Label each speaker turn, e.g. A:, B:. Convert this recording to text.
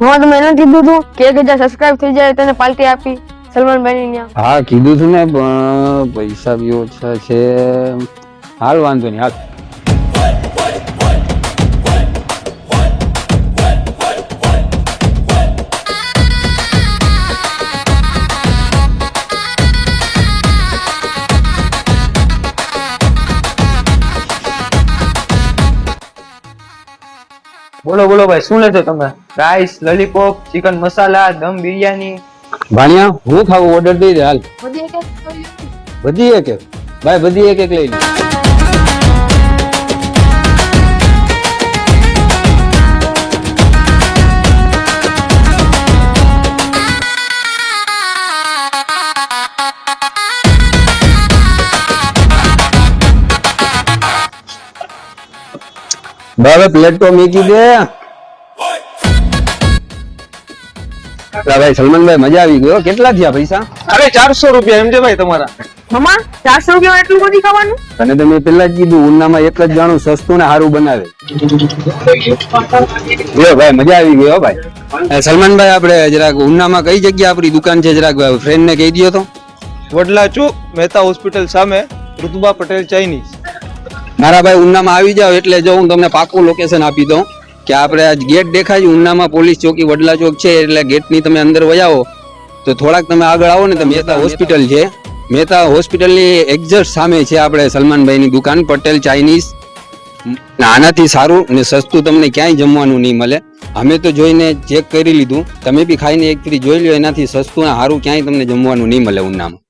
A: હા તમે એને કીધું હતું કે 1000 સબસ્ક્રાઇબ થઈ જાય તને પાર્ટી આપી સલમાનભાઈ ની.
B: હા કીધું તું ને પણ પૈસા બી ઓછા છે. હાલ વાંધો નહીં હાલ.
C: બોલો બોલો ભાઈ, શું લેશો તમે? રાઈસ, લોલીપોપ, ચિકન મસાલા, દમ બિરયાની.
B: ભાણિયા હું ખાવું ઓર્ડર દઈ દે હાલ.
A: બધી એક
B: બધી એક એક ભાઈ બધી એક એક લઈ લે. ભાઈ પ્લેટ તો મૂકી દે. ભાઈ સલમાનભાઈ મજા આવી ગયો. કેટલા થયા પૈસા?
C: અરે 400 રૂપિયા એમ છે ભાઈ તમારા.
A: મમ્મા 400 રૂપિયા એટલું બધી ખાવાનું?
B: તને તો મેં પેલા જ કીધું ઉનામાં એક જ જાણું સસ્તું ને સારું બનાવે. લ્યો ભાઈ મજા આવી ગઈ હો ભાઈ. સલમાનભાઈ આપણે જરાક ઉનામાં કઈ જગ્યા આપણી દુકાન છે જરાક ફ્રેન્ડ ને કહી દયો તો.
C: વડલા ચોક, મહેતા હોસ્પિટલ સામે, ઋતુબા પટેલ ચાઇનીઝ.
B: મારા ભાઈ ઉનામાં આવી જાવ એટલે જો હું તમને પાકું લોકેશન આપી દઉં કે આપણે આ ગેટ દેખાય છે ઉનામાં પોલીસ ચોકી વડલા ચોક છે એટલે ગેટની તમે અંદર વજાવો તો થોડાક તમે આગળ આવો ને તો મહેતા હોસ્પિટલ છે. મહેતા હોસ્પિટલની એક્ઝેક્ટ સામે છે આપણે સલમાનભાઈની દુકાન પટેલ ચાઇનીઝ. આનાથી સારું ને સસ્તું તમને ક્યાંય જમવાનું નહીં મળે. અમે તો જોઈને ચેક કરી લીધું, તમે બી ખાઈને એક ફરી જોઈ લો, એનાથી સસ્તું ને સારું ક્યાંય તમને જમવાનું નહીં મળે ઉનામાં.